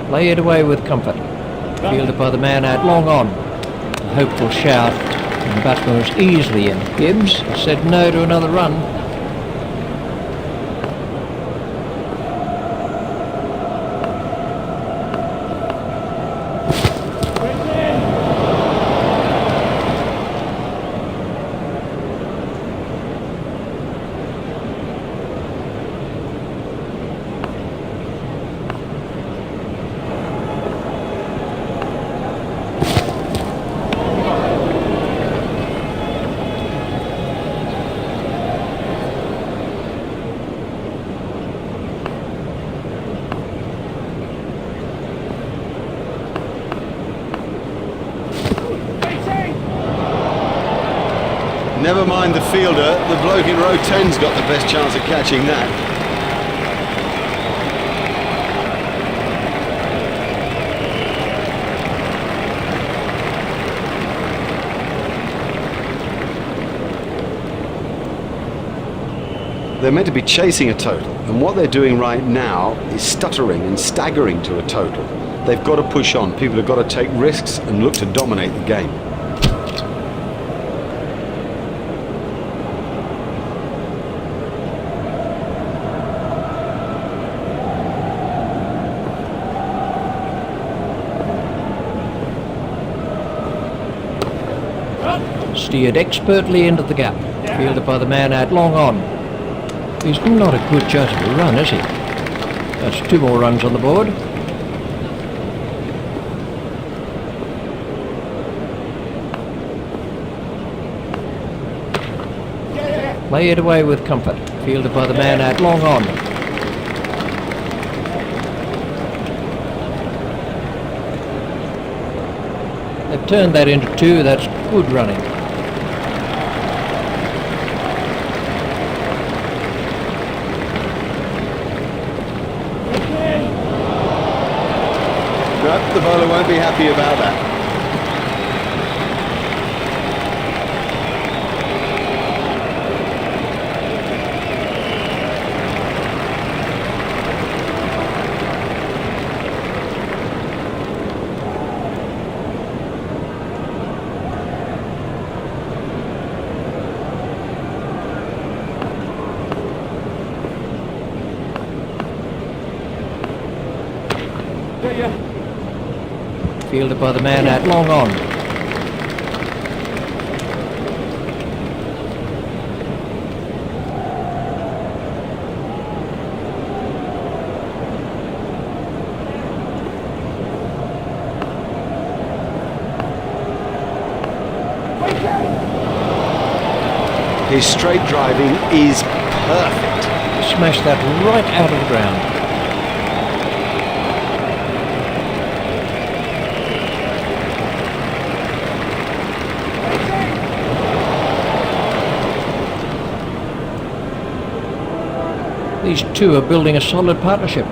Play it away with comfort. Fielded by the man out long on. A hopeful shout, and the batsman was easily in. Gibbs said no to another run. Never mind the fielder, the bloke in row 10's got the best chance of catching that. They're meant to be chasing a total, and what they're doing right now is stuttering and staggering to a total. They've got to push on. People have got to take risks and look to dominate the game. Steered expertly into the gap. Fielded by the man out long on. He's not a good judge of a run, is he? That's 2 more runs on the board. Play it away with comfort. Fielded by the man out long on. turned that into 2. That's good running. No, the bowler won't be happy about that. Fielded by the man out long on. His straight driving is perfect. Smashed that right out of the ground. These two are building a solid partnership.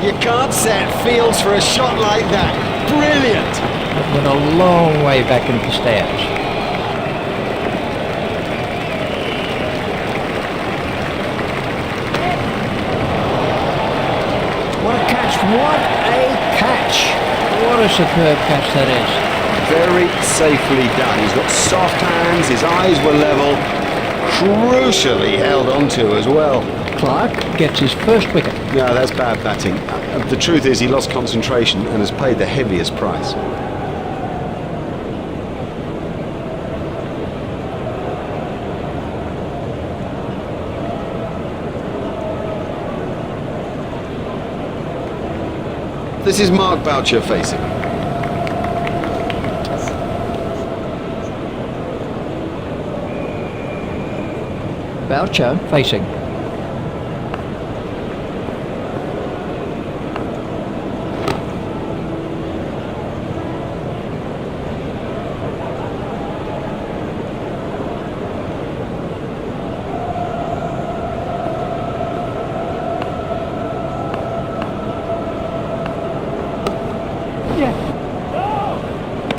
You can't set fields for a shot like that. Brilliant! That went a long way back into the stands. What a catch! What a catch! What a superb catch that is. Very safely done. He's got soft hands, his eyes were level, crucially held onto as well. Clark gets his first wicket. No, that's bad batting. The truth is he lost concentration and has paid the heaviest price. This is Mark Boucher facing. Boucher facing.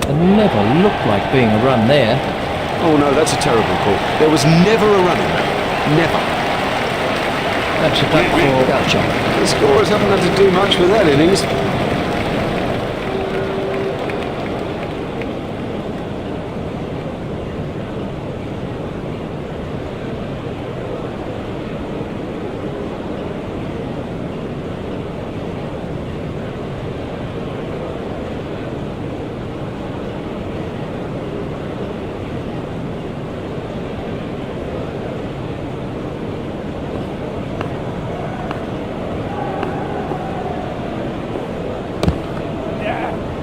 It never looked like being a run there. Oh no, that's a terrible call. There was never a run in that. Never. That's a duck for Boucher. The scorers haven't had to do much with that innings.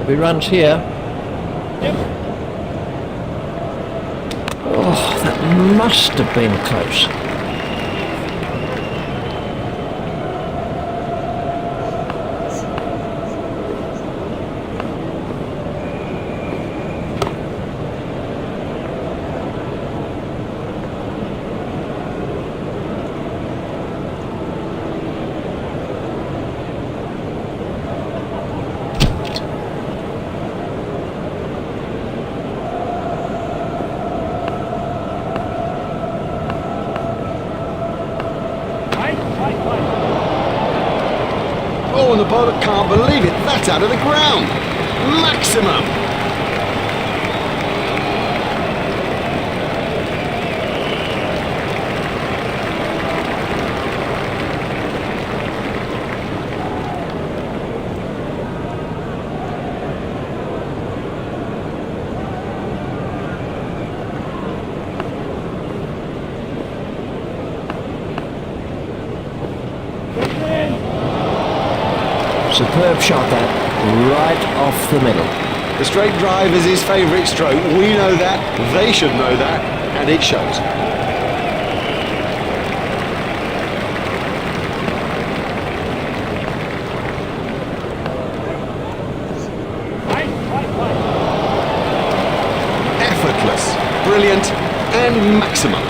He runs here. Oh, that must have been close. Oh, and the bowler can't believe it. That's out of the ground. Maximum. Superb shot that, right off the middle. The straight drive is his favourite stroke. We know that, they should know that, and it shows. Effortless, brilliant, and maximum.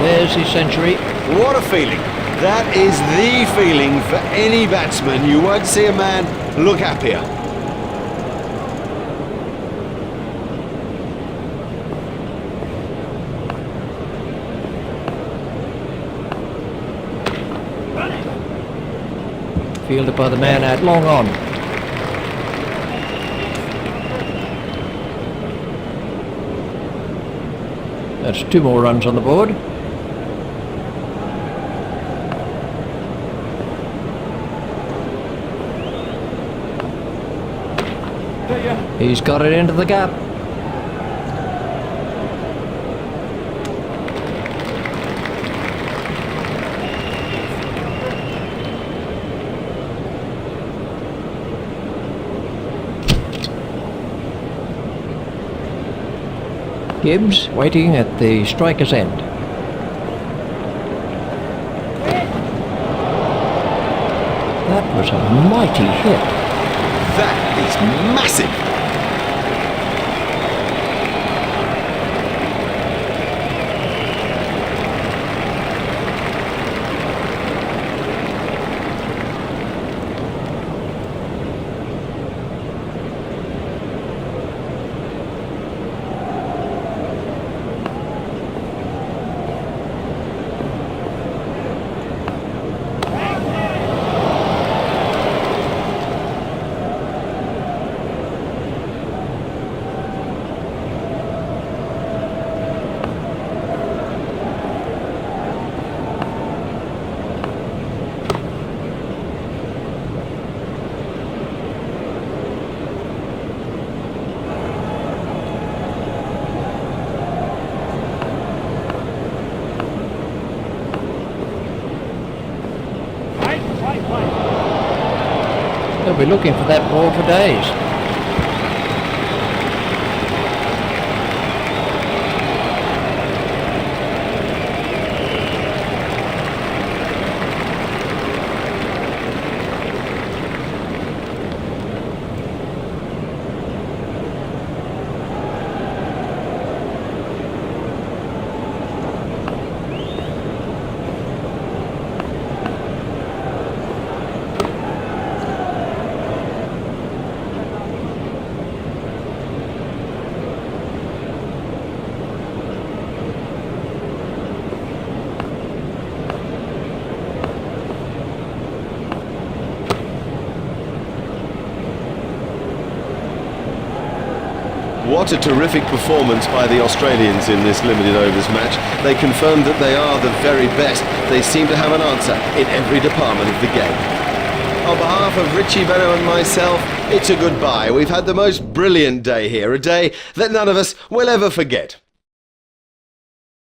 There's his century. What a feeling. That is the feeling for any batsman. You won't see a man look happier. Fielded by the man out long on. That's 2 more runs on the board. He's got it into the gap. Gibbs waiting at the striker's end. That was a mighty hit. That is massive. They'll be looking for that ball for days. What a terrific performance by the Australians in this limited overs match. They confirmed that they are the very best. They seem to have an answer in every department of the game. On behalf of Richie Benno and myself, it's a goodbye. We've had the most brilliant day here, a day that none of us will ever forget.